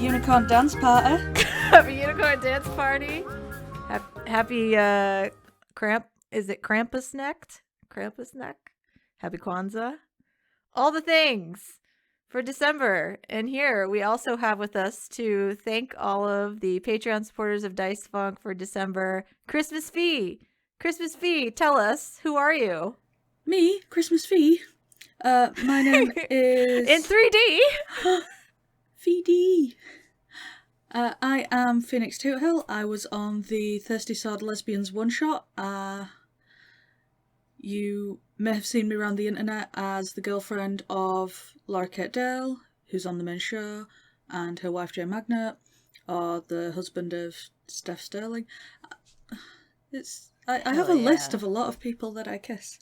unicorn dance party. Happy unicorn dance party. Happy is it Krampus neck? Happy Kwanzaa. All the things for December. And here we also have with us to thank all of the Patreon supporters of Dice Funk for December. Christmas Fee. Christmas Fee, tell us, who are you? Me, Christmas Fee. My name is... In 3D. VD. I am Phoenix Toothill. I was on the Thirsty Sword Lesbians one-shot. You may have seen me around the internet as the girlfriend of Laura Kate Dale, who's on the main show, and her wife Jane Magnet, or the husband of Steph Sterling. I have a list of a lot of people that I kiss.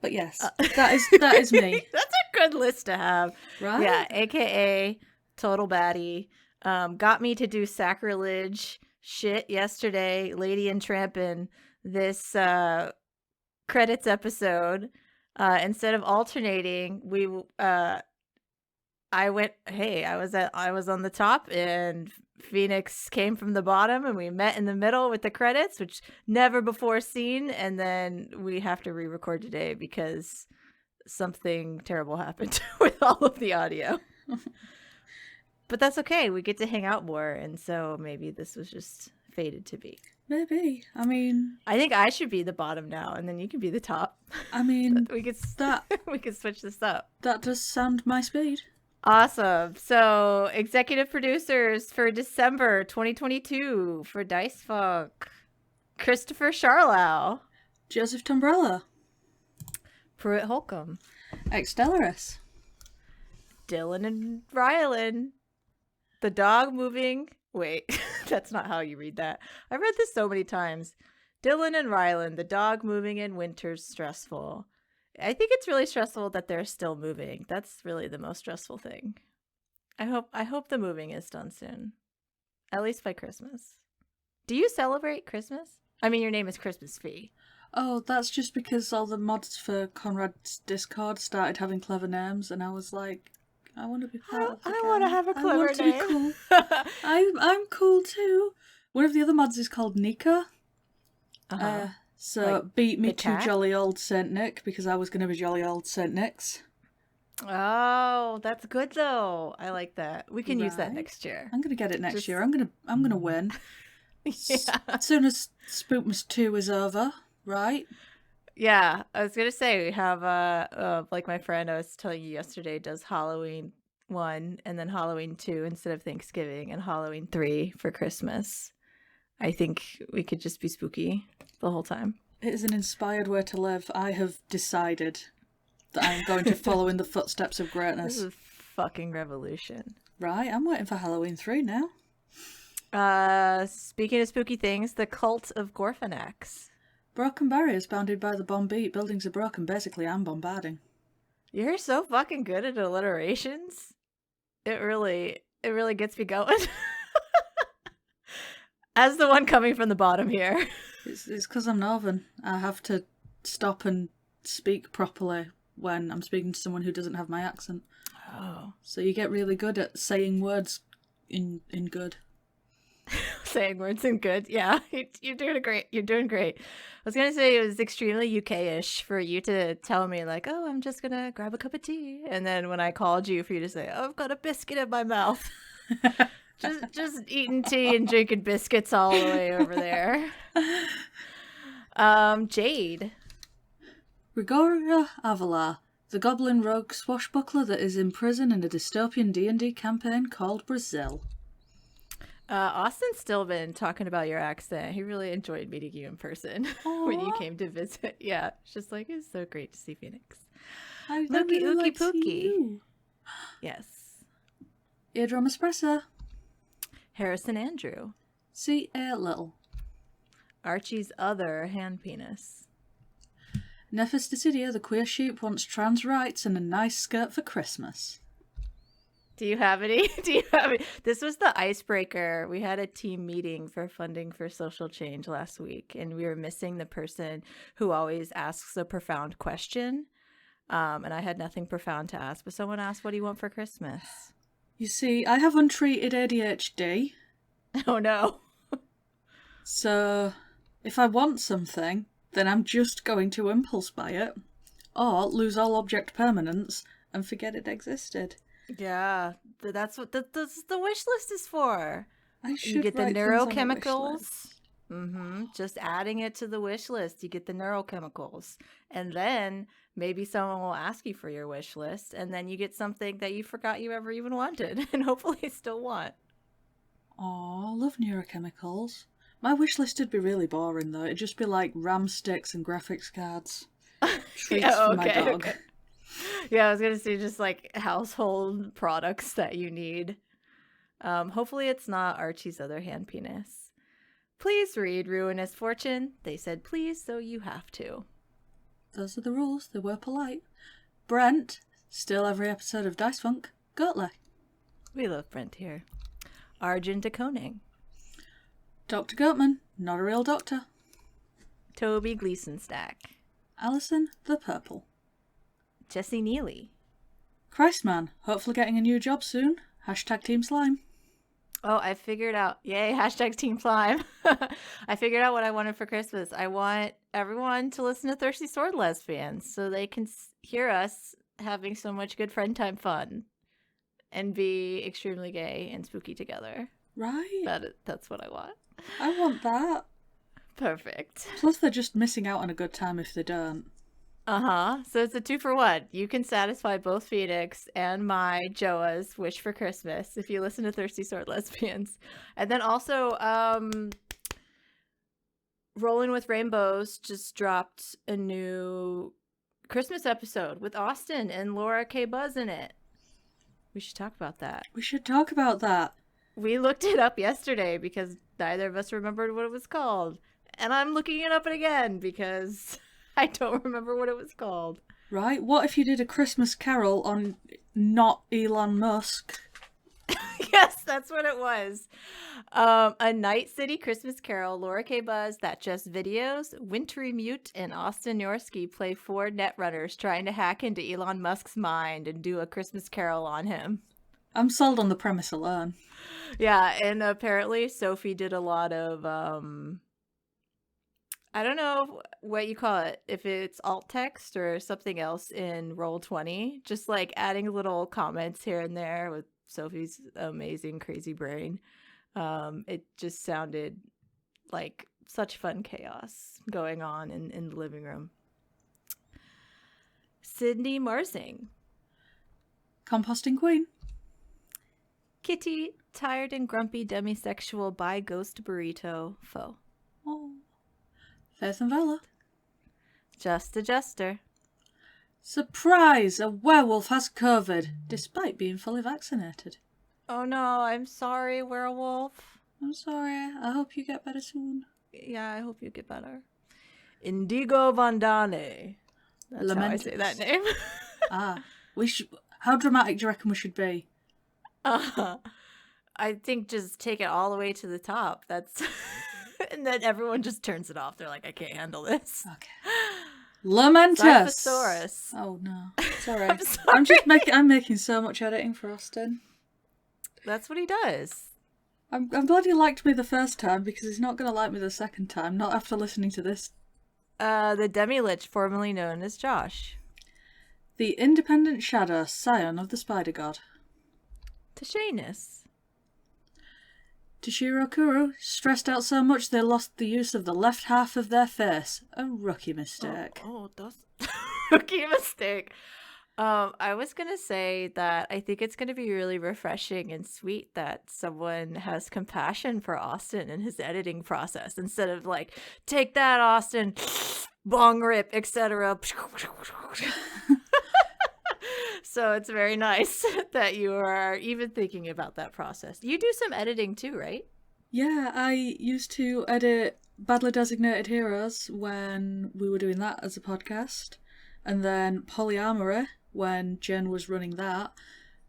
But yes, that is me. That's a good list to have. Right? Yeah, aka total baddie. Got me to do sacrilege shit yesterday, Lady and Trampin', this credits episode. Instead of alternating, I was on the top and Phoenix came from the bottom and we met in the middle with the credits, which never before seen, and then we have to re-record today because something terrible happened with all of the audio. But that's okay, we get to hang out more, and so maybe this was just fated to be. Maybe. I mean, I think I should be the bottom now and then you can be the top. I mean, we could switch this up. That does sound my speed. Awesome. So, executive producers for December 2022 for Dice Funk: Christopher Charlow, Joseph Tombrella, Pruitt Holcomb, Extellaris, Dylan and Rylan, the dog moving. Wait, that's not how you read that. I've read this so many times. Dylan and Rylan, the dog moving in winter's stressful. I think it's really stressful that they're still moving. That's really the most stressful thing. I hope the moving is done soon. At least by Christmas. Do you celebrate Christmas? I mean, your name is Christmas Fee. Oh, that's just because all the mods for Conrad's Discord started having clever names, and I was like, I want to be part of the I want to have a clever name. I want to be cool. I'm cool too. One of the other mods is called Nika. So like beat me to jolly old Saint Nick because I was going to be jolly old Saint Nick's. Oh, that's good though. I like that. We can use that next year. I'm going to get it next year. I'm going to win. Yeah. As soon as Spookmas 2 is over, right? Yeah, I was going to say we have like my friend I was telling you yesterday does Halloween 1 and then Halloween 2 instead of Thanksgiving and Halloween 3 for Christmas. I think we could just be spooky the whole time. It is an inspired way to live. I have decided that I'm going to follow in the footsteps of greatness. This is fucking revolution. Right, I'm waiting for Halloween 3 now. Speaking of spooky things, the Cult of Gorfanax. Broken barriers bounded by the bomb beat. Buildings are broken. Basically, I'm bombarding. You're so fucking good at alliterations. It really gets me going. As the one coming from the bottom here. It's because I'm Northern. I have to stop and speak properly when I'm speaking to someone who doesn't have my accent. Oh. So you get really good at saying words in good. Saying words in good. Yeah, you're doing great. You're doing great. I was going to say it was extremely UK-ish for you to tell me like, oh, I'm just going to grab a cup of tea. And then when I called you for you to say, oh, I've got a biscuit in my mouth. Just eating tea and drinking biscuits all the way over there. Jade. Gregoria Avalar, the goblin rogue swashbuckler that is in prison in a dystopian D&D campaign called Brazil. Austin's still been talking about your accent. He really enjoyed meeting you in person when you came to visit. Yeah, it's just like, it's so great to see Phoenix. Looky ooky pooky. Yes. Eardrum Espresso. Harrison Andrew. C.A. Little. Archie's other hand penis. Nephis Decidia, the queer sheep, wants trans rights and a nice skirt for Christmas. Do you have any? This was the icebreaker. We had a team meeting for funding for social change last week, and we were missing the person who always asks a profound question. And I had nothing profound to ask, but someone asked, what do you want for Christmas? You see, I have untreated ADHD, Oh no. so if I want something, then I'm just going to impulse buy it, or lose all object permanence and forget it existed. Yeah, that's what the wish list is for. I should You get the write things on a wish neurochemicals. list. Just adding it to the wish list, you get the neurochemicals. And then maybe someone will ask you for your wish list, and then you get something that you forgot you ever even wanted, and hopefully still want. Aw, love neurochemicals. My wish list would be really boring though. It'd just be like RAM sticks and graphics cards. Treats for my dog. Okay. Yeah, I was gonna say just like household products that you need. Hopefully it's not Archie's other hand penis. Please read Ruinous Fortune. They said please, so you have to. Those are the rules. They were polite. Brent, still every episode of Dice Funk. Gertley. We love Brent here. Arjun de Koning. Dr. Goatman, not a real doctor. Toby Gleason Stack. Alison the Purple. Jesse Neely. Christman, hopefully getting a new job soon. Hashtag Team Slime. Oh, I figured out. Yay, hashtag Team Slime. I figured out what I wanted for Christmas. I want everyone to listen to Thirsty Sword Lesbians so they can hear us having so much good friend time fun and be extremely gay and spooky together. Right. That's what I want. I want that. Perfect. Plus they're just missing out on a good time if they don't. So it's a 2-for-1. You can satisfy both Phoenix and my Joa's wish for Christmas if you listen to Thirsty Sword Lesbians. And then also, Rolling with Rainbows just dropped a new Christmas episode with Austin and Laura K. Buzz in it. We should talk about that. We should talk about that. We looked it up yesterday because neither of us remembered what it was called. And I'm looking it up again because I don't remember what it was called. Right? What if you did a Christmas Carol on not Elon Musk? Yes, that's what it was. A Night City Christmas Carol, Laura K. Buzz, That Just Videos, Wintry Mute, and Austin Yorsky play 4 netrunners trying to hack into Elon Musk's mind and do a Christmas Carol on him. I'm sold on the premise alone. Yeah, and apparently Sophie did a lot of, I don't know what you call it, if it's alt text or something else in Roll20, just like adding little comments here and there with Sophie's amazing crazy brain. It just sounded like such fun chaos going on in the living room. Sydney Marsing. Composting Queen. Kitty, tired and grumpy demisexual bi ghost burrito foe. Oh. Faith and Vela. Just a Jester. Surprise! A werewolf has COVID, despite being fully vaccinated. Oh no, I'm sorry, werewolf. I'm sorry. I hope you get better soon. Yeah, I hope you get better. Indigo Vandane. That's how I say that name. We should. How dramatic do you reckon we should be? I think just take it all the way to the top. That's and then everyone just turns it off. They're like, I can't handle this. Okay. Lamentus. Cyphosaurus. Oh no, sorry. I'm making so much editing for Austin. That's what he does. I'm glad he liked me the first time because he's not gonna like me the second time. Not after listening to this. The Demi-Lich, formerly known as Josh. The Independent Shadow, scion of the Spider God. Tashanus. Toshiro Kuro, stressed out so much they lost the use of the left half of their face. A rookie mistake. Oh, that's rookie mistake. I was gonna say that I think it's gonna be really refreshing and sweet that someone has compassion for Austin in his editing process instead of like, take that, Austin, bong rip, etc. So it's very nice that you are even thinking about that process. You do some editing too, right? Yeah, I used to edit Badly Designated Heroes when we were doing that as a podcast, and then Polyamory when Jen was running that.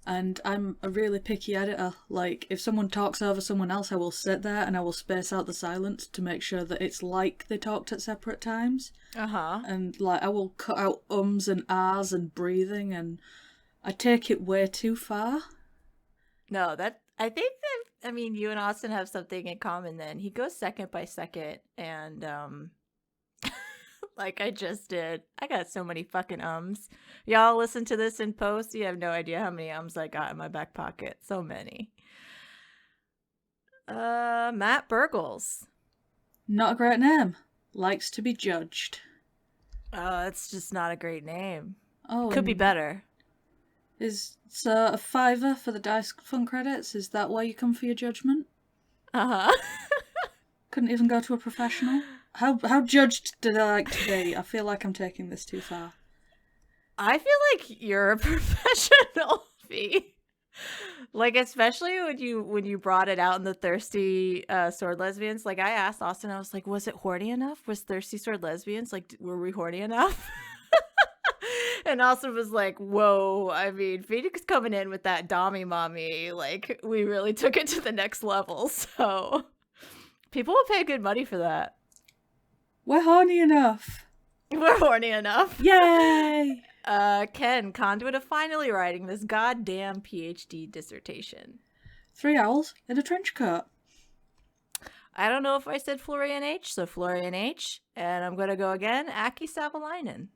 And I'm a really picky editor. Like, if someone talks over someone else, I will sit there and I will space out the silence to make sure that it's like they talked at separate times. And like, I will cut out ums and ahs and breathing, and I take it way too far. No, I think that, I mean, you and Austin have something in common then. He goes second by second, and like I just did. I got so many fucking ums. Y'all listen to this in post. You have no idea how many ums I got in my back pocket. So many. Matt Burgles. Not a great name. Likes to be judged. Oh, it's just not a great name. Oh, Could be better. Is so a $5 for the Dice Fun credits? Is that why you come for your judgment? Uh-huh. Couldn't even go to a professional? How judged did I like to be? I feel like I'm taking this too far. I feel like you're a professional, V. Like, especially when you brought it out in the Thirsty Sword Lesbians. Like, I asked Austin, I was like, was it horny enough? Was Thirsty Sword Lesbians, like, were we horny enough? And Austin was like, whoa, I mean, Phoenix coming in with that Dommy Mommy, like, we really took it to the next level. So people will pay good money for that. We're horny enough. We're horny enough. Yay! Ken, conduit of finally writing this goddamn PhD dissertation. 3 owls in a trench coat. I don't know if I said Florian H, so Florian H. And I'm going to go again, Aki Savalainen.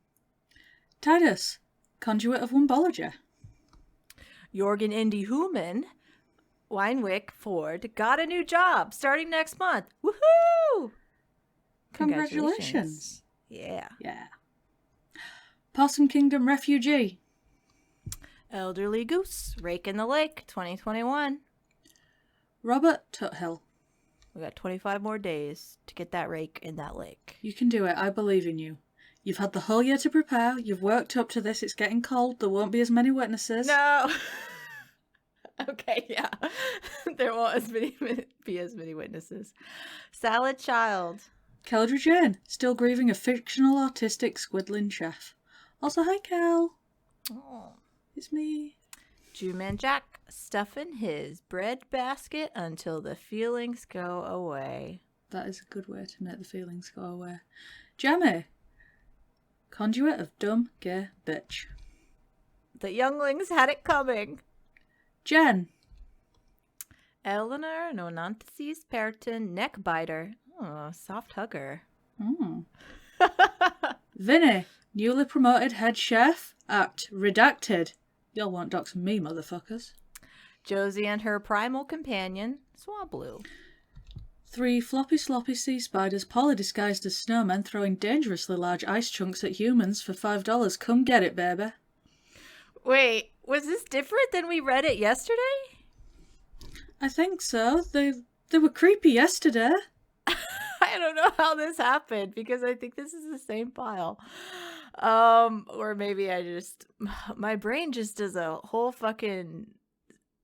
Titus, conduit of Wombology. Jorgen Indy Human, Weinwick Ford, got a new job starting next month. Woohoo! Congratulations. Yeah. Yeah. Possum Kingdom Refugee. Elderly Goose, Rake in the Lake, 2021. Robert Tuthill. We got 25 more days to get that rake in that lake. You can do it. I believe in you. You've had the whole year to prepare. You've worked up to this. It's getting cold. There won't be as many witnesses. No! Okay, yeah. There won't be as many witnesses. Salad Child. Keldra Jane, still grieving a fictional autistic squiddling chef. Also, hi Kel. Oh. It's me. Jewman Jack, stuffing his bread basket until the feelings go away. That is a good way to make the feelings go away. Jamie, conduit of dumb gay bitch. The younglings had it coming. Jen. Eleanor Nonantheses Perton, neck biter. Oh, soft hugger. Vinny, newly promoted head chef at Redacted. Y'all won't dox me, motherfuckers. Josie and her primal companion, Swablu. 3 floppy sloppy sea spiders, Polly disguised as snowmen, throwing dangerously large ice chunks at humans for $5. Come get it, baby. Wait, was this different than we read it yesterday? I think so. They were creepy yesterday. I don't know how this happened because I think this is the same file. Or maybe my brain just does a whole fucking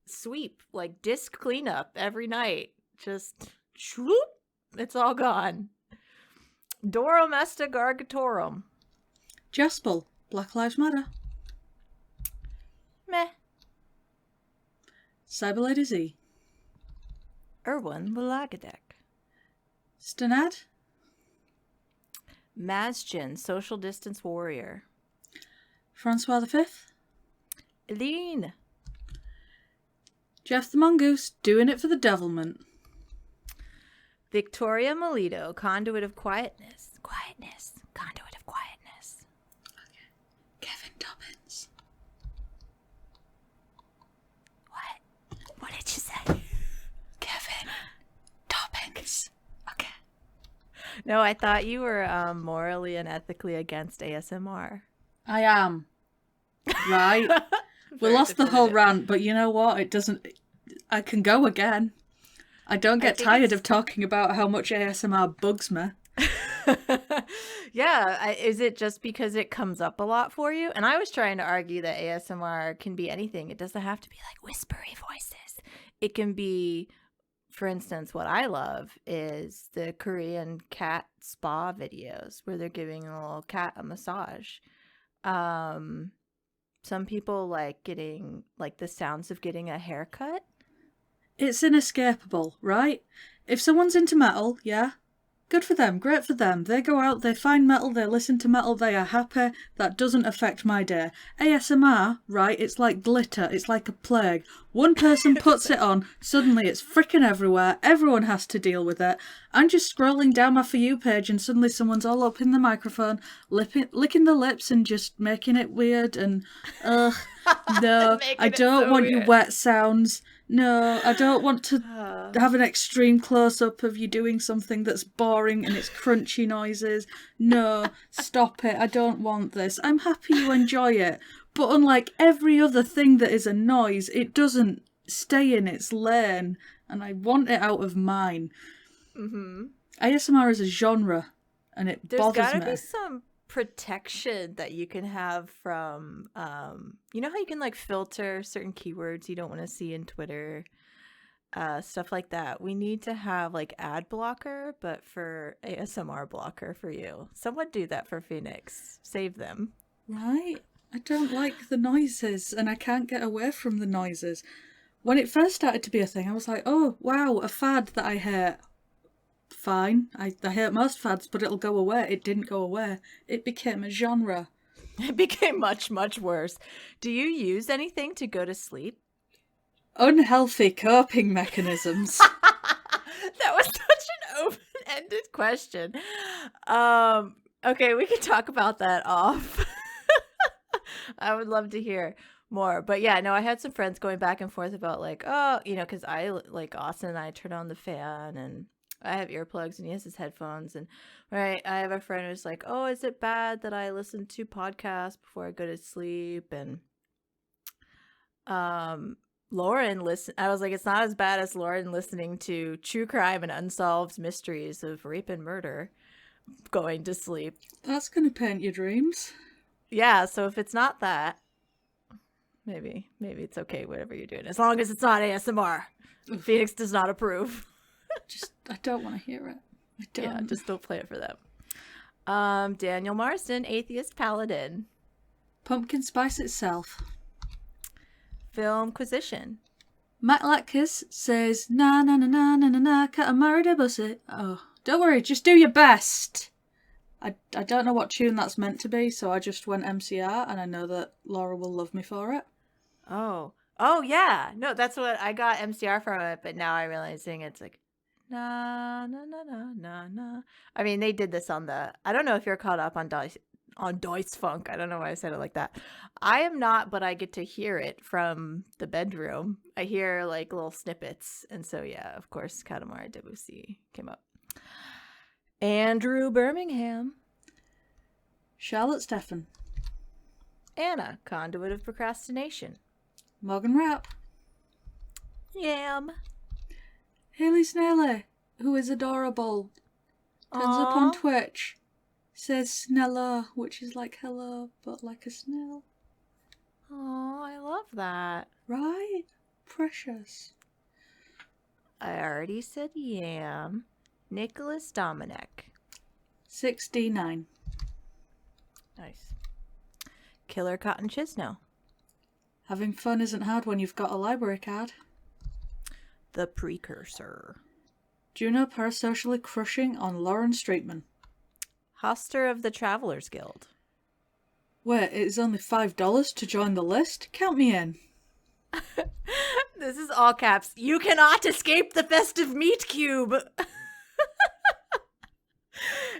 sweep, like disc cleanup every night. Just swoop, it's all gone. Doromesta Gargatorum. Jaspel, Black Lives Matter. Meh. Cyberlady Z. Erwin Lagadek. Stanad. Mazjin, social distance warrior. Francois V. Eileen. Jeff the Mongoose, doing it for the devilment. Victoria Melito, conduit of quietness. Quietness. Conduit of quietness. Okay. Kevin Dobbins. What? What did you say? Kevin Dobbins. Okay. No, I thought you were morally and ethically against ASMR. I am. Right? We lost the whole rant, but you know what? It doesn't... I can go again. I don't get tired of talking about how much ASMR bugs me. Yeah, is it just because it comes up a lot for you? And I was trying to argue that ASMR can be anything. It doesn't have to be like whispery voices. It can be, for instance, what I love is the Korean cat spa videos where they're giving a little cat a massage. Some people like getting like the sounds of getting a haircut. It's inescapable, right? If someone's into metal, yeah, Good for them, great for them. They go out, they find metal, they listen to metal, they are happy. That doesn't affect my day. ASMR, right, it's like glitter, it's like a plague. One person puts it on, suddenly it's freaking everywhere, everyone has to deal with it. I'm just scrolling down my For You page and suddenly someone's all up in the microphone, licking the lips and just making it weird and, ugh, no, I don't want your wet sounds. No, I don't want to have an extreme close-up of you doing something that's boring and it's crunchy noises. No, stop it. I don't want this. I'm happy you enjoy it. But unlike every other thing that is a noise, it doesn't stay in its lane. And I want it out of mine. Mm-hmm. ASMR is a genre. And it bothers me. There's gotta be some protection that you can have from you know how you can like filter certain keywords you don't want to see in Twitter, stuff like that. We need to have like ad blocker, but for ASMR blocker for you. Someone do that for Phoenix. Save them. Right? I don't like the noises and I can't get away from the noises. When it first started to be a thing, I was like, oh wow, a fad that I hate. Fine. I hate most fads, but it'll go away. It didn't go away. It became a genre. It became much, much worse. Do you use anything to go to sleep? Unhealthy coping mechanisms. That was such an open-ended question. Okay, we can talk about that off. I would love to hear more. But yeah, no, I had some friends going back and forth about like, oh, you know, because I, like Austin and I turn on the fan and I have earplugs and he has his headphones. And right, I have a friend who's like, oh, is it bad that I listen to podcasts before I go to sleep? And Lauren I was like, it's not as bad as Lauren listening to true crime and unsolved mysteries of rape and murder going to sleep. That's gonna paint your dreams. Yeah, so if it's not that, maybe it's okay, whatever you're doing, as long as it's not ASMR. Phoenix does not approve. I don't want to hear it. I don't. Yeah, just don't play it for them. Daniel Marsden, Atheist Paladin. Pumpkin Spice itself. Filmquisition. Matt Latkes says, na na na na na na na, cat and married a bussy. Oh, don't worry, just do your best. I don't know what tune that's meant to be, so I just went MCR, and I know that Laura will love me for it. Oh yeah. No, that's what I got MCR from it, but now I'm realizing it's like, na na na na na na. I mean, they did this on the. I don't know if you're caught up on Deutsch Funk. I don't know why I said it like that. I am not, but I get to hear it from the bedroom. I hear like little snippets, and so yeah, of course, Katamari Debussy came up. Andrew Birmingham. Charlotte Steffen. Anna, Conduit of Procrastination. Morgan Rapp. Yam. Haley Snaily, who is adorable. Turns up on Twitch. Says Snella, which is like hello, but like a snail. Oh, I love that. Right? Precious. I already said Yam. Nicholas Dominic. 6D9. Nice. Killer Cotton Chisno. Having fun isn't hard when you've got a library card. The Precursor. Juno parasocially crushing on Lauren Streetman. Hoster of the Travelers Guild. Wait, it is only $5 to join the list? Count me in. This is all caps. You cannot escape the festive meat cube.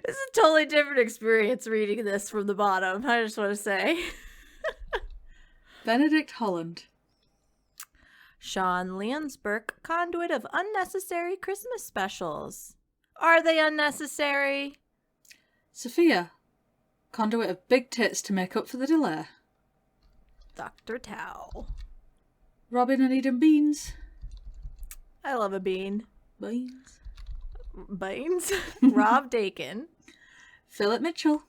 This is a totally different experience reading this from the bottom. I just want to say. Benedict Holland. Sean Leonsberg, conduit of unnecessary Christmas specials. Are they unnecessary? Sophia, conduit of big tits to make up for the delay. Dr. Tao. Robin and Eden Beans. I love a bean. Beans. Beans? Rob Dakin. Philip Mitchell.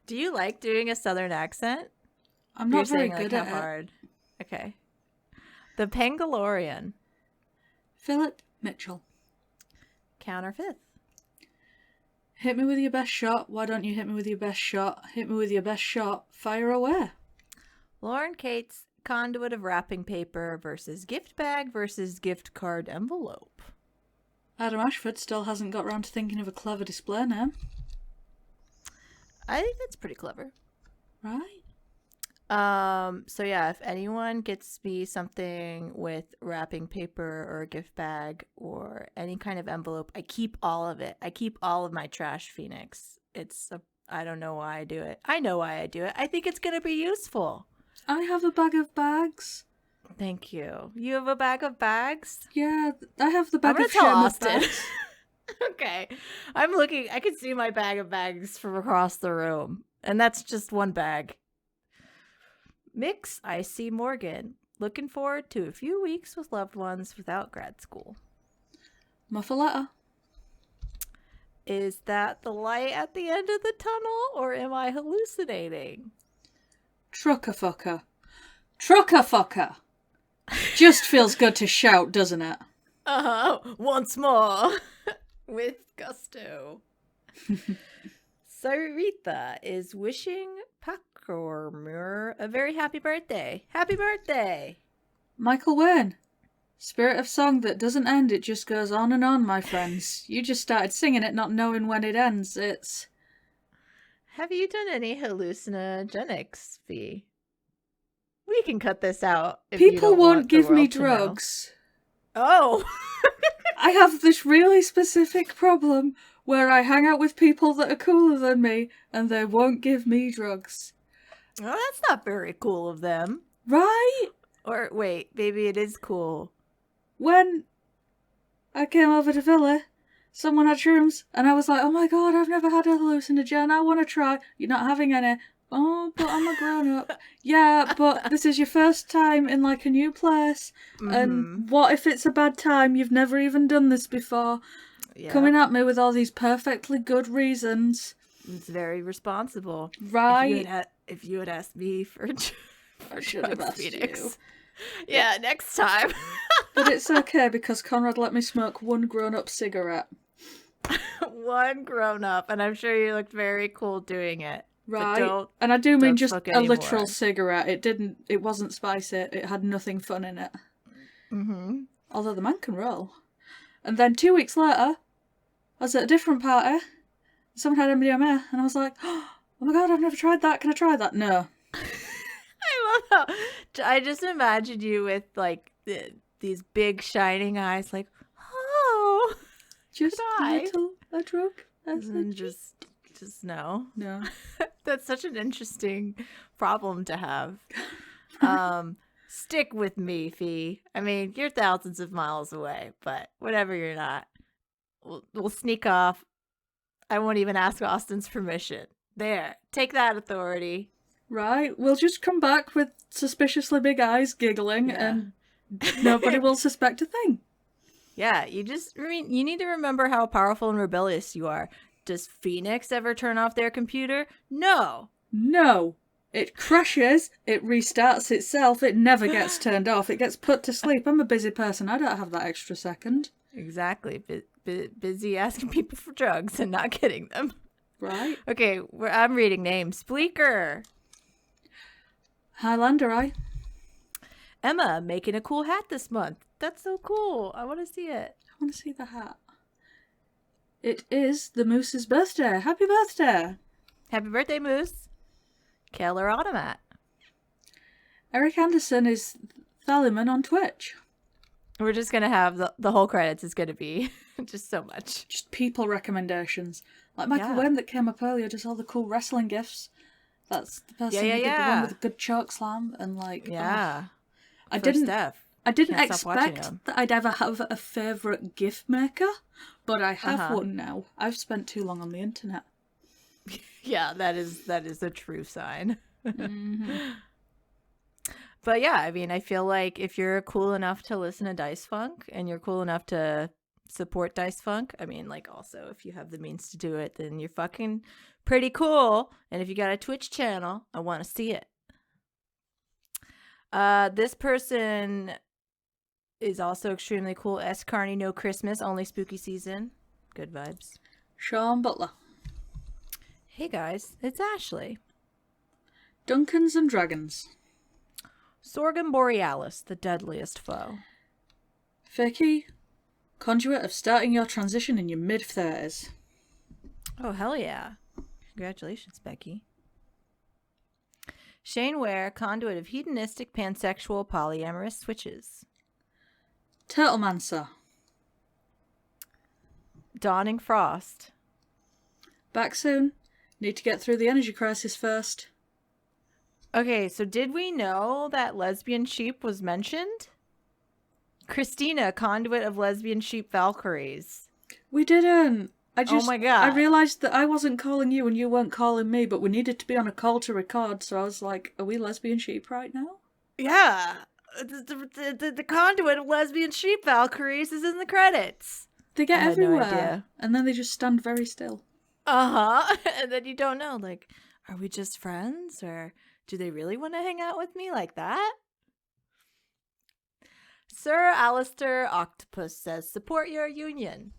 Do you like doing a southern accent? I'm not very good at it. Hard. Okay. The Pangolorian. Philip Mitchell. Counter fifth. Hit me with your best shot. Why don't you hit me with your best shot? Hit me with your best shot. Fire away. Lauren Cates, conduit of wrapping paper versus gift bag versus gift card envelope. Adam Ashford still hasn't got round to thinking of a clever display name. I think that's pretty clever. Right? So yeah, if anyone gets me something with wrapping paper or a gift bag or any kind of envelope, I keep all of it. I keep all of my trash, Phoenix. I don't know why I do it. I know why I do it. I think it's going to be useful. I have a bag of bags. Thank you. You have a bag of bags? Yeah, I have the bag I'm of gonna tell Sherman Austin. bags. Okay. I'm looking. I can see my bag of bags from across the room. And that's just one bag. Mix, I see Morgan. Looking forward to a few weeks with loved ones without grad school. Muffaletta. Is that the light at the end of the tunnel, or am I hallucinating? Trucker fucker. Trucker fucker. Just feels good to shout, doesn't it? Once more. With gusto. Saritha is wishing Pacormur a very happy birthday. Happy birthday! Michael Wayne. Spirit of song that doesn't end, it just goes on and on, my friends. You just started singing it not knowing when it ends. It's... Have you done any hallucinogenics, Fee? We can cut this out. If you People don't won't want the give me world to know. drugs. Oh! I have this really specific problem where I hang out with people that are cooler than me and they won't give me drugs. Well, that's not very cool of them. Right? Or wait, maybe it is cool. When I came over to Villa, someone had shrooms and I was like, oh my god, I've never had a hallucinogen, I want to try. You're not having any. Oh, but I'm a grown-up. Yeah, but this is your first time in like a new place. And what if it's a bad time? You've never even done this before. Yeah. Coming at me with all these perfectly good reasons. It's very responsible. Right? If you had asked me for I should have asked Phoenix. you. Yeah, next time. But it's okay because Conrad let me smoke one grown-up cigarette. One grown up, and I'm sure you looked very cool doing it. Right. And I do mean just smoke a anymore. literal cigarette. It wasn't spicy. It had nothing fun in it. Mm-hmm. Although the man can roll. And then 2 weeks later, I was at a different party. Someone had MDMA, and I was like, oh my god, I've never tried that. Can I try that? No. I love how I just imagine you with like these big shining eyes, like, oh, Just could I? a drug. That's And it. just no. No. That's such an interesting problem to have. Stick with me, Fee. I mean, you're thousands of miles away, but whatever you're not, we'll sneak off. I won't even ask Austin's permission. There, take that, authority. Right. We'll just come back with suspiciously big eyes giggling and nobody will suspect a thing. Yeah, you need to remember how powerful and rebellious you are. Does Phoenix ever turn off their computer? No. No. It crashes, it restarts itself, it never gets turned off, it gets put to sleep. I'm a busy person, I don't have that extra second. Exactly. Busy asking people for drugs and not getting them. Right. Okay, I'm reading names. Bleaker. Highlander, Emma making a cool hat this month. That's so cool. I want to see it. I want to see the hat. It is the Moose's birthday. Happy birthday! Happy birthday, Moose. Keller Automat. Eric Anderson is Thaliman on Twitch. We're just going to have the whole credits is going to be just so much. Just people recommendations. Like Michael Wayne that came up earlier does all the cool wrestling gifs. That's the person who did the one with a good choke slam and like... Yeah. I didn't Can't expect that I'd ever have a favourite gift maker, but I have one now. I've spent too long on the internet. Yeah, that is a true sign. Mm-hmm. But yeah, I mean, I feel like if you're cool enough to listen to Dice Funk and you're cool enough to support Dice Funk, I mean, like also if you have the means to do it, then you're fucking pretty cool. And if you got a Twitch channel, I want to see it. This person is also extremely cool. S. Carney, no Christmas, only spooky season. Good vibes. Sean Butler. Hey guys, it's Ashley. Duncans and Dragons. Sorghum Borealis, the deadliest foe. Fakey Conduit of starting your transition in your mid-30s. Oh, hell yeah. Congratulations, Becky. Shane Ware, conduit of hedonistic, pansexual, polyamorous switches. Turtlemancer. Dawning Frost. Back soon. Need to get through the energy crisis first. Okay, so did we know that lesbian sheep was mentioned? Christina, conduit of lesbian sheep Valkyries. We didn't. Oh my god. I realised that I wasn't calling you and you weren't calling me, but we needed to be on a call to record, so I was like, are we lesbian sheep right now? Yeah. The conduit of lesbian sheep Valkyries is in the credits. They get I had no everywhere. idea. And then they just stand very still. Uh-huh. And then you don't know, like, are we just friends? Or do they really want to hang out with me like that? Sir Alistair Octopus says, support your union.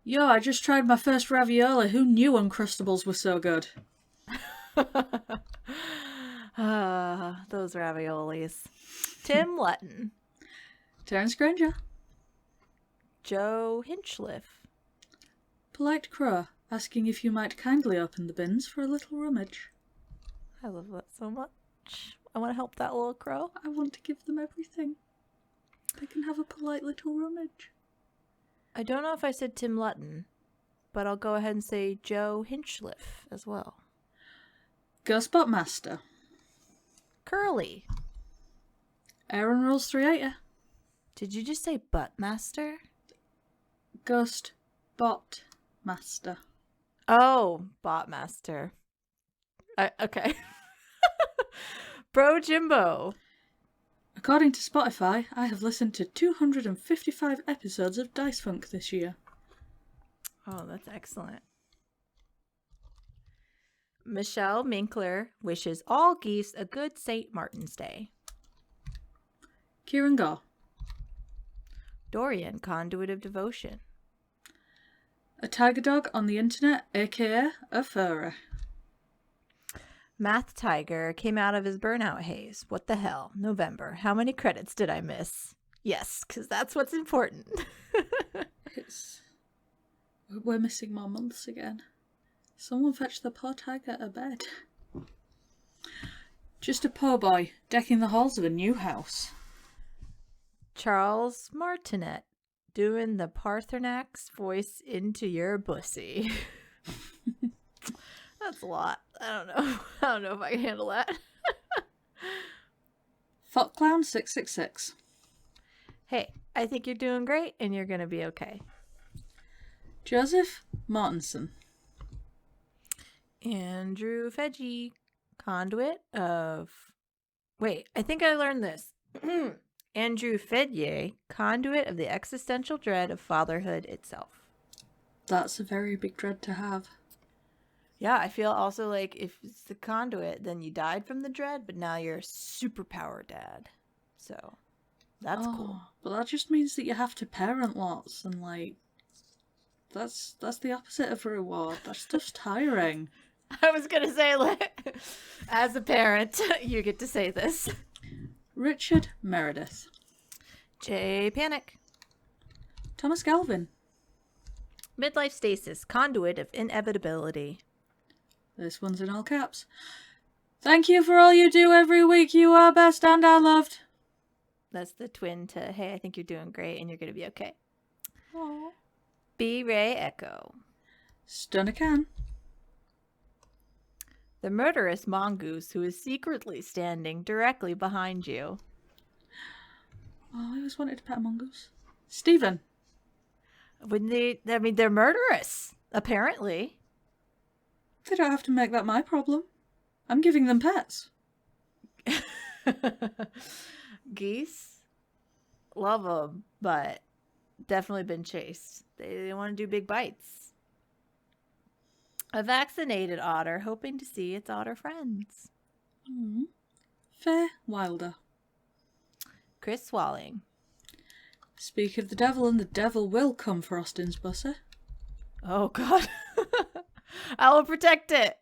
Yo, I just tried my first ravioli. Who knew Uncrustables were so good? Those raviolis. Tim Lutton. Terence Granger. Joe Hinchliffe. Polite Crow, asking if you might kindly open the bins for a little rummage. I love that so much. I want to help that little crow. I want to give them everything. They can have a polite little rummage. I don't know if I said Tim Lutton, but I'll go ahead and say Joe Hinchliffe as well. Ghostbot Master. Curly. Aaron Rolls 380. Did you just say Butt Master? Ghostbot Master. Oh, Bot Master. Okay. Bro Jimbo. According to Spotify, I have listened to 255 episodes of Dice Funk this year. Oh, that's excellent. Michelle Minkler wishes all geese a good St. Martin's Day. Kieran Gore. Dorian, conduit of devotion. A tiger dog on the internet, aka a furry. Math Tiger came out of his burnout haze. What the hell? November. How many credits did I miss? Yes, because that's what's important. We're missing more months again. Someone fetch the poor tiger a bed. Just a poor boy, decking the halls of a new house. Charles Martinet, doing the Parthenax voice into your bussy. That's a lot. I don't know. I don't know if I can handle that. Clown 666. Hey, I think you're doing great and you're going to be okay. Joseph Mortensen. Andrew Fedgy, conduit of... Wait, I think I learned this. Andrew Fedye, conduit of the existential dread of fatherhood itself. That's a very big dread to have. Yeah, I feel also like if it's the conduit, then you died from the dread, but now you're a superpower dad. So, that's cool. But that just means that you have to parent lots, and like, that's the opposite of a reward. That stuff's tiring. I was gonna say, like, as a parent, you get to say this. Richard Meredith. Jay Panic. Thomas Galvin. Midlife stasis, conduit of inevitability. This one's in all caps. Thank you for all you do every week. You are best and are loved. That's the twin to, hey, I think you're doing great and you're going to be okay. Aww. B. Ray Echo. Stunner Can. The murderous mongoose who is secretly standing directly behind you. Oh, I always wanted to pet a mongoose. Stephen. They're murderous, apparently. They don't have to make that my problem. I'm giving them pets. Geese, love them, but definitely been chased. They want to do big bites. A vaccinated otter hoping to see its otter friends. Fair Wilder. Chris Swalling. Speak of the devil, and the devil will come for Austin's bussy. Oh, God. I will protect it.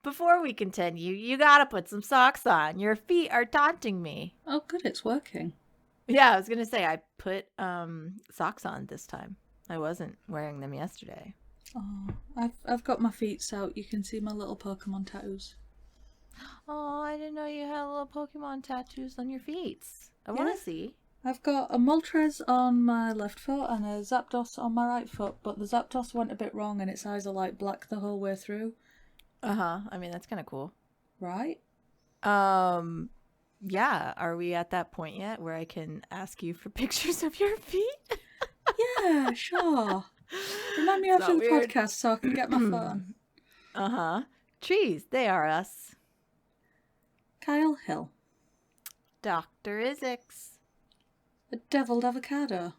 Before we continue, you gotta put some socks on. Your feet are taunting me. Oh, good, it's working. Yeah, I was gonna say I put socks on this time. I wasn't wearing them yesterday. Oh, I've got my feet out. You can see my little Pokemon tattoos. Oh, I didn't know you had little Pokemon tattoos on your feet. I want Yeah. to see. I've got a Moltres on my left foot and a Zapdos on my right foot, but the Zapdos went a bit wrong and its eyes are like black the whole way through. I mean, that's kind of cool. Right? Yeah. Are we at that point yet where I can ask you for pictures of your feet? Yeah, sure. Remind me after the weird. podcast so I can get my phone. Trees, they are us. Kyle Hill. Dr. Isix. A deviled avocado.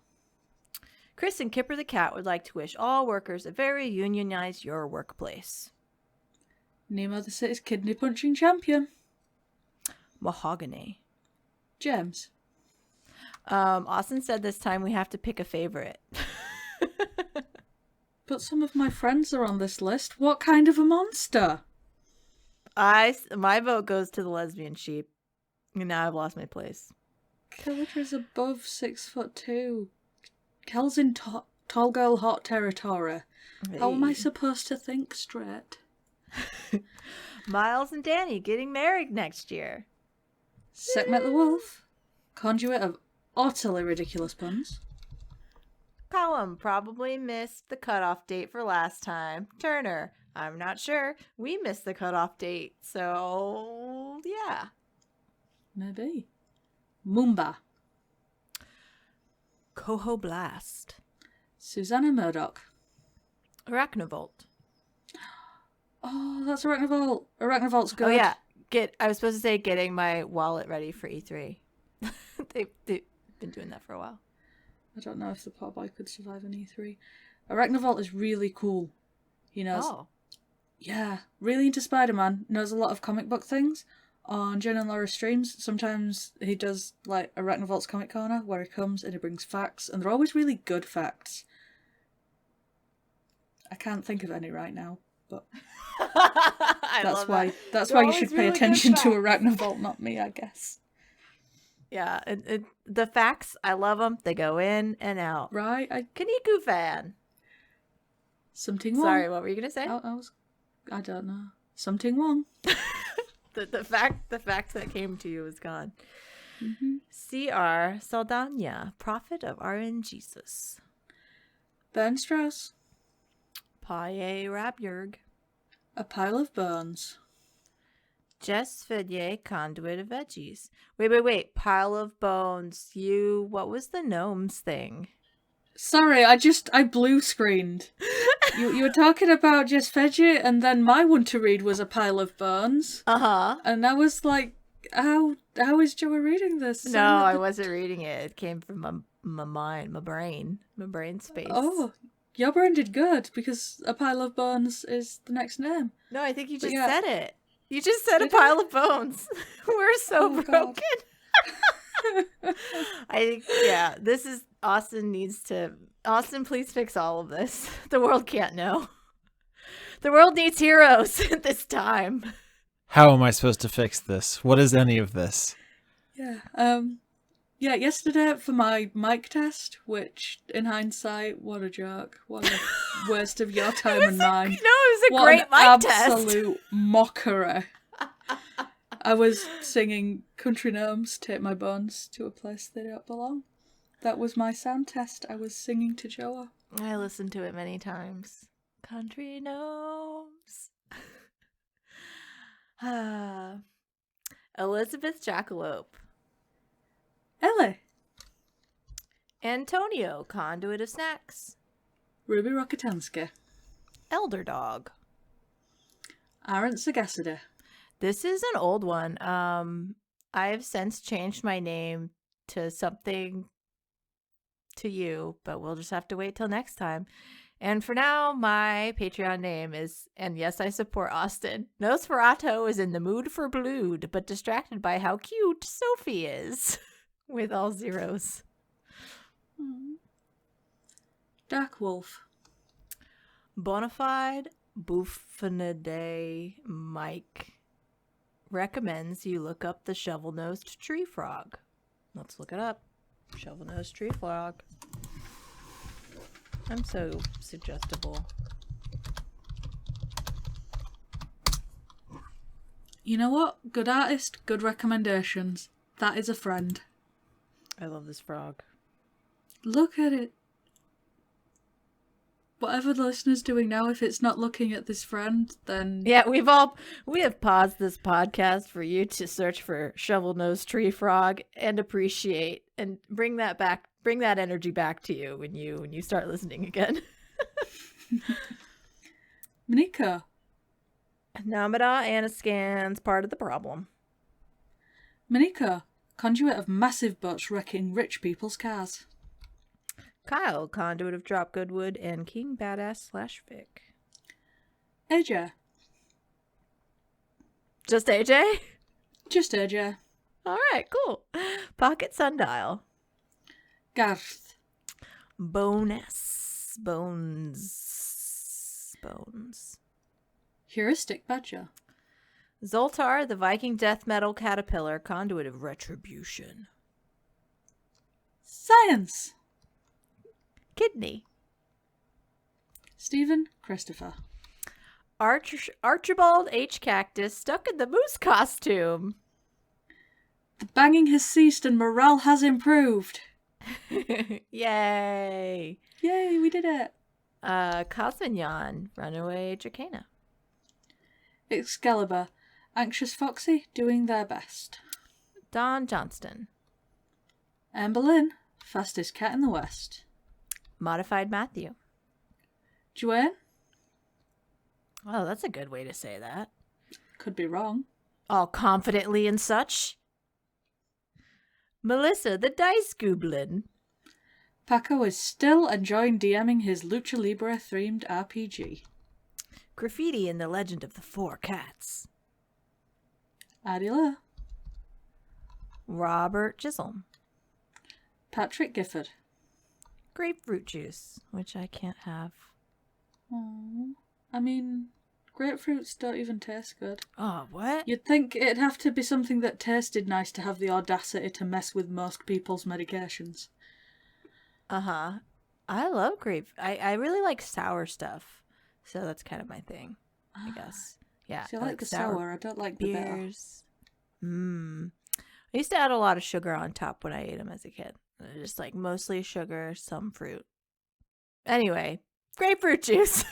Chris and Kipper the cat would like to wish all workers a very unionized your workplace. Nemo the city's kidney punching champion. Mahogany. Gems. Austin said this time we have to pick a favorite. But some of my friends are on this list. What kind of a monster? My vote goes to the lesbian sheep. And now I've lost my place. Killager's above 6'2". Kel's in tall girl hot territory. How am I supposed to think straight? Miles and Danny getting married next year. Sekhmet the Wolf. Conduit of utterly ridiculous puns. Callum probably missed the cutoff date for last time. Turner, I'm not sure. We missed the cutoff date, so yeah. Maybe. Moomba. Coho Blast. Susanna Murdoch. Arachnovolt. Oh, that's Arachnovolt. Arachnovolt's good. Oh yeah, I was supposed to say getting my wallet ready for E3. They've been doing that for a while. I don't know if the poor boy could survive an E3. Arachnovolt is really cool. He knows. Oh. Yeah, really into Spider-Man. Knows a lot of comic book things. On Jen and Laura streams, sometimes he does like Arachnovolt's Comic Corner, where he comes and he brings facts, and they're always really good facts. I can't think of any right now, but that's why you should pay attention to Arachnovolt, not me, I guess. Yeah, the facts, I love them. They go in and out. Right? Kaniku fan. Something wrong. Sorry, what were you gonna say? I don't know. Something wrong. The fact that came to you is gone. Mm-hmm. C.R. Saldana, prophet of RN Jesus. Ben Strauss. Paye Rabjurg. A pile of bones. Jess Fidye, conduit of veggies. Wait. Pile of bones. What was the gnomes thing? Sorry, I blue screened. You were talking about Jess Fidye, and then my one to read was a pile of bones. And I was like, how is Joey reading this? No, I wasn't reading it. It came from my mind, my brain space. Oh, your brain did good, because a pile of bones is the next name. No, I think you just said it. You just said a pile of bones. We're so broken. I think, this is, Austin, please fix all of this. The world can't know. The world needs heroes at this time. How am I supposed to fix this? What is any of this? Yeah, yesterday for my mic test, which in hindsight, what a joke. What a waste of your time and mine. No, it was a great mic test. Absolute mockery. I was singing Country Gnomes, Take My Bones to a Place They Don't Belong. That was my sound test. I was singing to Joa. I listened to it many times. Country Gnomes. Elizabeth Jackalope. Ellie. Antonio, conduit of snacks. Ruby Rokitansky. Elder Dog. Aaron Sagacity. This is an old one. I have since changed my name to something to you, but we'll just have to wait till next time. And for now, my Patreon name is, and yes, I support Austin. Nosferatu is in the mood for blood, but distracted by how cute Sophie is. With all zeros. Dark Wolf. Bonafide Buffinidae Mike recommends you look up the shovel-nosed tree frog. Let's look it up. Shovel-nosed tree frog. I'm so suggestible. You know what? Good artist, good recommendations. That is a friend. I love this frog. Look at it. Whatever the listener's doing now, if it's not looking at this friend, then... Yeah, we have paused this podcast for you to search for shovel-nosed tree frog and appreciate and bring that energy back to you when you start listening again. Monika. Namada Anascan's part of the problem. Monika, conduit of massive boats wrecking rich people's cars. Kyle, conduit of drop good wood and King Badass / Vic. AJ. Just AJ? Just AJ. Alright, cool. Pocket Sundial. Garth. Bones. Heuristic Badger. Zoltar, the Viking death metal caterpillar, conduit of retribution. Science. Kidney. Stephen Christopher. Archibald H. Cactus, stuck in the moose costume. The banging has ceased and morale has improved. Yay. Yay, we did it. Cosmignon, runaway Dracana. Excalibur. Anxious Foxy doing their best. Don Johnston. Anne Boleyn. Fastest cat in the West. Modified Matthew. Joanne. Oh, that's a good way to say that. Could be wrong. All confidently and such. Melissa, the Dice Goblin. Paco is still enjoying DMing his Lucha Libre themed RPG. Graffiti in the Legend of the Four Cats. Adila. Robert Chisholm. Patrick Gifford. Grapefruit juice, which I can't have. Aww. I mean, grapefruits don't even taste good. Oh, what? You'd think it'd have to be something that tasted nice to have the audacity to mess with most people's medications. Uh-huh. I love I really like sour stuff. So that's kind of my thing, I guess. Yeah. See, I like the sour. I don't like the bitter. beers. I used to add a lot of sugar on top when I ate them as a kid. Just like mostly sugar, some fruit. Anyway, grapefruit juice.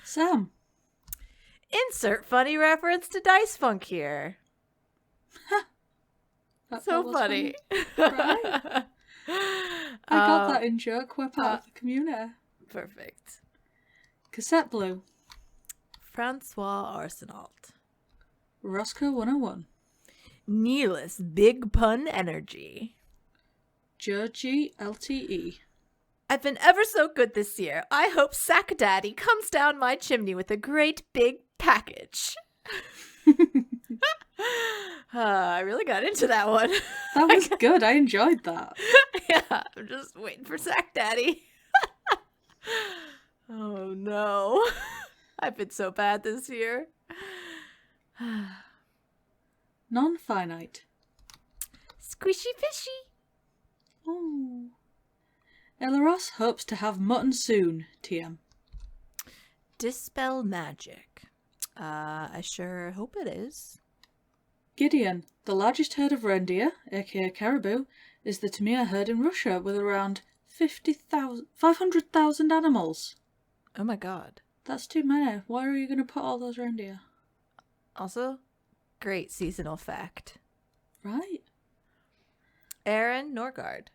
Sam. Insert funny reference to Dice Funk here. That So was funny. Right? I got that in joke. We're part of the community. Perfect. Cassette Blue. Francois Arsenault. Roscoe 101. Neelis Big Pun Energy. Georgie LTE. I've been ever so good this year. I hope Sack Daddy comes down my chimney with a great big package. I really got into that one. That was good. I enjoyed that. Yeah, I'm just waiting for Sack Daddy. Oh no. I've been so bad this year. Non-finite. Squishy fishy. Oh. Elaros hopes to have mutton soon, TM. Dispel magic. I sure hope it is. Gideon, the largest herd of reindeer, aka caribou, is the Tamir herd in Russia with around 500,000 animals. Oh my god. That's too many. Why are you going to put all those reindeer? Also, great seasonal fact. Right. Aaron Norgard.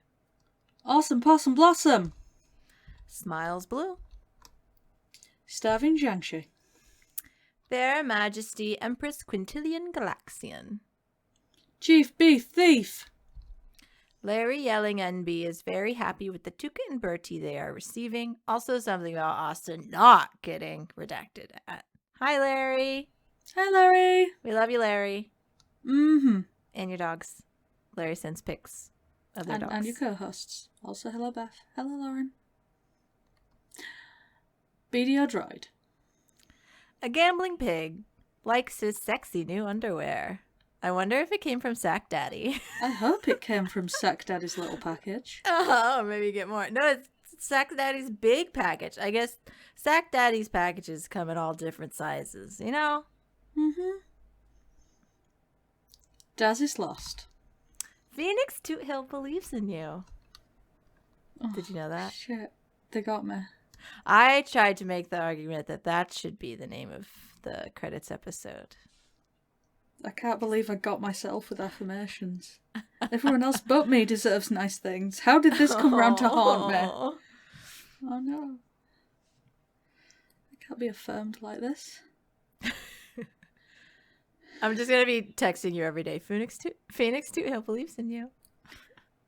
Awesome Possum Blossom. Smiles Blue. Starving Jiangshi. Their Majesty Empress Quintilian Galaxian. Chief Beef Thief. Larry Yelling NB is very happy with the Tuca and Bertie they are receiving. Also something about Austin not getting redacted at. Hi, Larry. Hi, Larry. We love you, Larry. Mm-hmm. And your dogs. Larry sends pics of their dogs. And your co-hosts. Also, hello, Beth. Hello, Lauren. BDO Droid. A gambling pig likes his sexy new underwear. I wonder if it came from Sack Daddy. I hope it came from Sack Daddy's little package. Oh, maybe get more. No, it's Sack Daddy's big package. I guess Sack Daddy's packages come in all different sizes, you know? Mm-hmm. Daz is lost. Phoenix Toot Hill believes in you. Did you know that? Shit. They got me. I tried to make the argument that that should be the name of the credits episode. I can't believe I got myself with affirmations. Everyone else but me deserves nice things. How did this come round to haunt me? Oh no. I can't be affirmed like this. I'm just going to be texting you every day. Phoenix Toot Hill believes in you.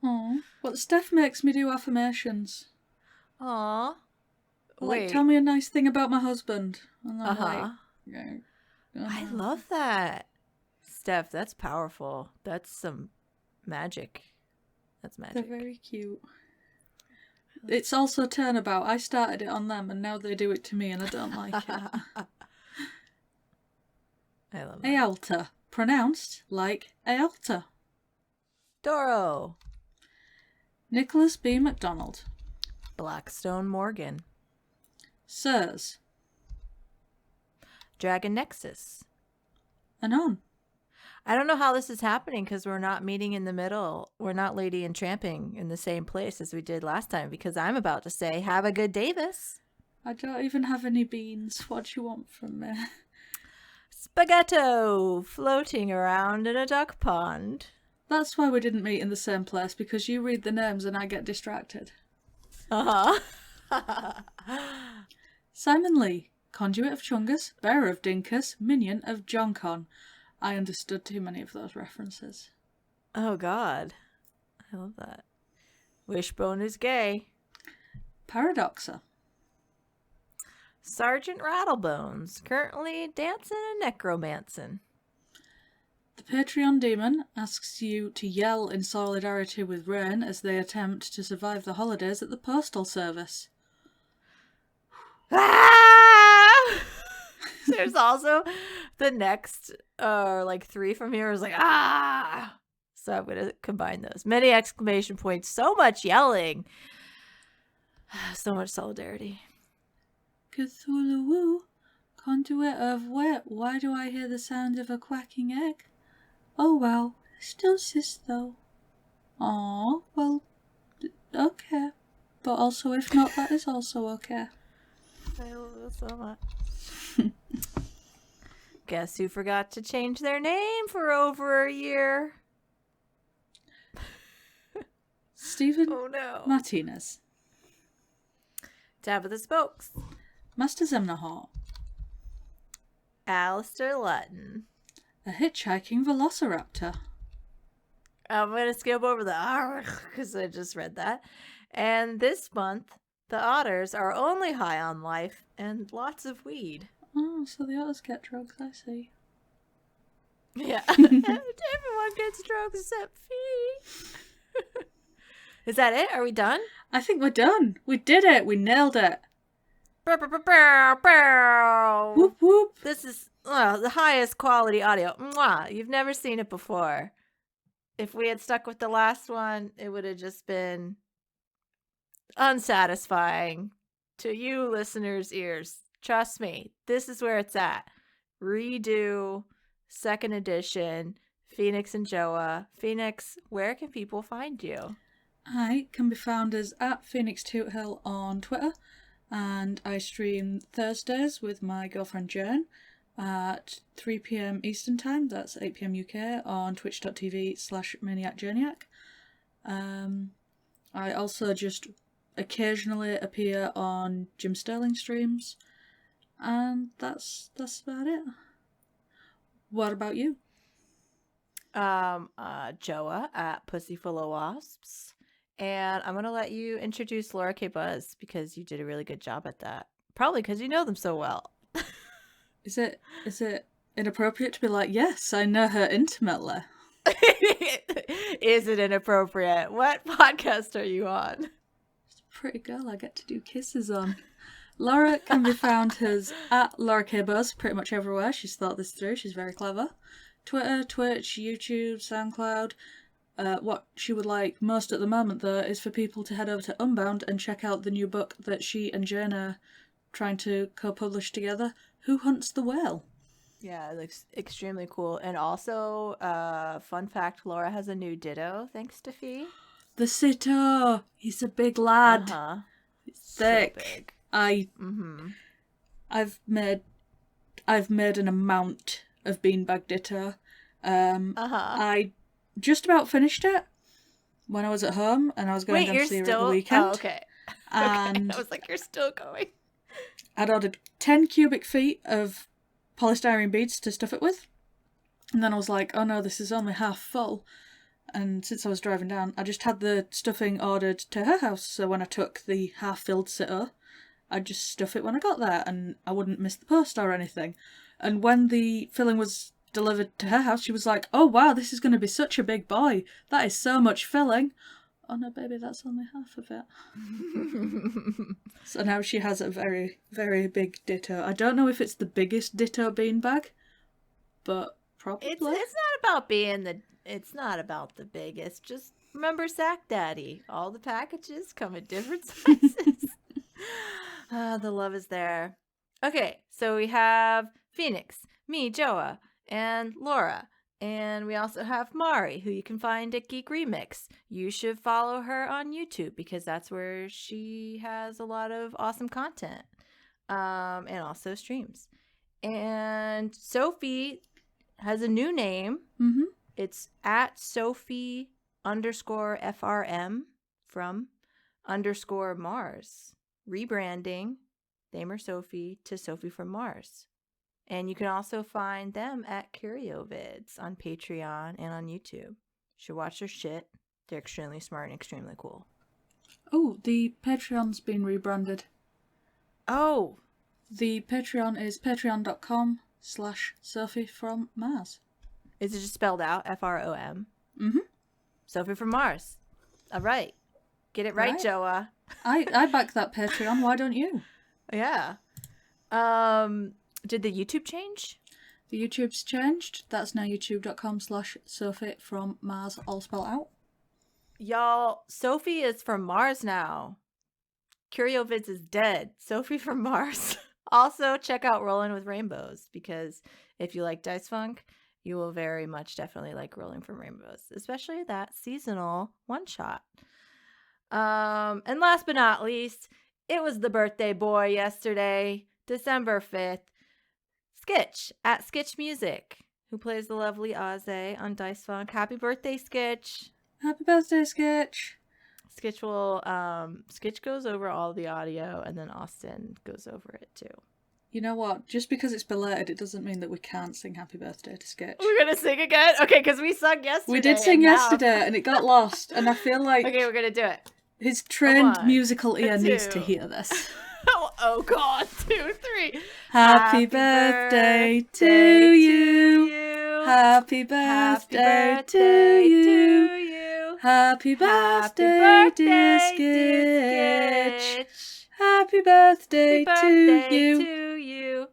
Aw. Well, Steph makes me do affirmations. Aw. Like, tell me a nice thing about my husband. And I'm Uh-huh. like, I love that. Steph, that's powerful. That's some magic. That's magic. They're very cute. It's also turnabout. I started it on them and now they do it to me and I don't like it. I love that. Ealta. Pronounced like Ealta. Doro. Nicholas B. MacDonald. Blackstone Morgan. Sirs. Dragon Nexus. Anon. I don't know how this is happening because we're not meeting in the middle. We're not Lady and Tramping in the same place as we did last time because I'm about to say, have a good Davis. I don't even have any beans. What do you want from me? Spaghetto floating around in a duck pond. That's why we didn't meet in the same place, because you read the names and I get distracted. Uh-huh. Simon Lee. Conduit of Chungus, bearer of Dinkus, minion of Joncon. I understood too many of those references. Oh, God. I love that. Wishbone is gay. Paradoxa. Sergeant Rattlebones, currently dancing and necromancing. The Patreon Demon asks you to yell in solidarity with Rain as they attempt to survive the holidays at the Postal Service. Ah! There's also the next, like 3 from here is like, ah! So I'm going to combine those. Many exclamation points, so much yelling. So much solidarity. Cthulhu, conduit of wit, why do I hear the sound of a quacking egg? Oh well, still sis though. Aw, well, okay. But also if not, that is also okay. I love this so much. Guess who forgot to change their name for over a year? Stephen Oh no. Martinez. Tabitha Spokes. Master Zemnahart. Alistair Lutton. A hitchhiking velociraptor. I'm going to skip over the because I just read that. And this month, the otters are only high on life and lots of weed. Oh, so the others get drugs, I see. Yeah. Everyone gets drugs except Fee. Is that it? Are we done? I think we're done. We did it. We nailed it. Whoop whoop. This is the highest quality audio. Mwah. You've never seen it before. If we had stuck with the last one, it would have just been unsatisfying to you listeners' ears. Trust me, this is where it's at. Redo, 2nd edition, Phoenix and Joa. Phoenix, where can people find you? I can be found as at Phoenix Toot Hill on Twitter, and I stream Thursdays with my girlfriend Jen at 3 p.m. Eastern Time, that's 8 p.m. UK, on twitch.tv/maniacjaniac. I also just occasionally appear on Jim Sterling streams, and that's about it. What about you? Joa at Pussyful of Wasps. And I'm going to let you introduce Laura K. Buzz because you did a really good job at that. Probably because you know them so well. Is it inappropriate to be like, yes, I know her intimately? Is it inappropriate? What podcast are you on? She's a pretty girl I get to do kisses on. Laura can be found as at Laura K. Buzz pretty much everywhere. She's thought this through. She's very clever. Twitter, Twitch, YouTube, SoundCloud. What she would like most at the moment, though, is for people to head over to Unbound and check out the new book that she and Jen are trying to co-publish together, Who Hunts the Whale? Yeah, it looks extremely cool. And also, fun fact, Laura has a new Ditto, thanks to Fee. The Sitter! He's a big lad. Uh-huh. Thick. So big. I've made an amount of beanbag Ditto. I just about finished it when I was at home, and I was going down to see her at the weekend. Oh, okay. And okay. I was like, you're still going. I'd ordered 10 cubic feet of polystyrene beads to stuff it with, and then I was like, oh no, this is only half full. And since I was driving down, I just had the stuffing ordered to her house, so when I took the half-filled Sitter, I'd just stuff it when I got there, and I wouldn't miss the post or anything. And when the filling was delivered to her house, she was like, oh wow, this is going to be such a big boy. That is so much filling. Oh no, baby, that's only half of it. So now she has a very, very big Ditto. I don't know if it's the biggest Ditto beanbag, but probably. It's not about the biggest. Just remember Sack Daddy. All the packages come in different sizes. The love is there. Okay, so we have Phoenix, me, Joa, and Laura. And we also have Mari, who you can find at Geek Remix. You should follow her on YouTube because that's where she has a lot of awesome content. And also streams. And Sophie has a new name. Mm-hmm. It's at Sophie_FRM from _Mars. Rebranding Damer Sophie to Sophie from Mars. And you can also find them at CurioVids on Patreon and on YouTube. You should watch their shit. They're extremely smart and extremely cool. Oh, the Patreon's been rebranded. Oh! The Patreon is patreon.com/Sophie from Mars. Is it just spelled out? FROM? Mm-hmm. Sophie from Mars. All right. Get it right, Joa. I back that Patreon. Why don't you? Yeah. Did the YouTube change? The YouTube's changed. That's now youtube.com/Sophie from Mars, all spelled out. Y'all, Sophie is from Mars now. CurioVids is dead. Sophie from Mars. Also, check out Rolling with Rainbows, because if you like Dice Funk, you will very much definitely like Rolling from Rainbows, especially that seasonal one-shot. And last but not least, it was the birthday boy yesterday, December 5th. Skitch at Skitch Music, who plays the lovely Aze on Dice Funk. Happy birthday, Skitch! Happy birthday, Skitch! Skitch will Skitch goes over all the audio, and then Austin goes over it too. You know what? Just because it's belated, it doesn't mean that we can't sing happy birthday to Skitch. We're gonna sing again? Okay, because we sung yesterday. We did sing yesterday, and it got lost, and I feel like okay, we're gonna do it. His trained musical ear needs to hear this. Oh God, 2, 3. Happy birthday to you. Happy birthday to you. Happy birthday, dear Skitch. Happy birthday to you.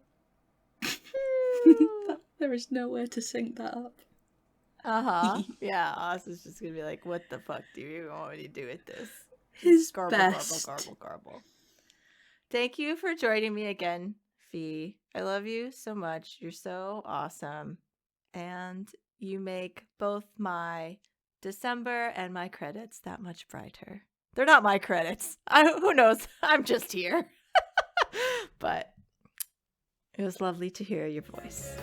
There is no way to sync that up. Yeah, Austin's just gonna be like, what the fuck do you want me to do with this? His garble, best. Garble. Thank you for joining me again, Fee. I love you so much. You're so awesome. And you make both my December and my credits that much brighter. They're not my credits. Who knows? I'm just here. But it was lovely to hear your voice.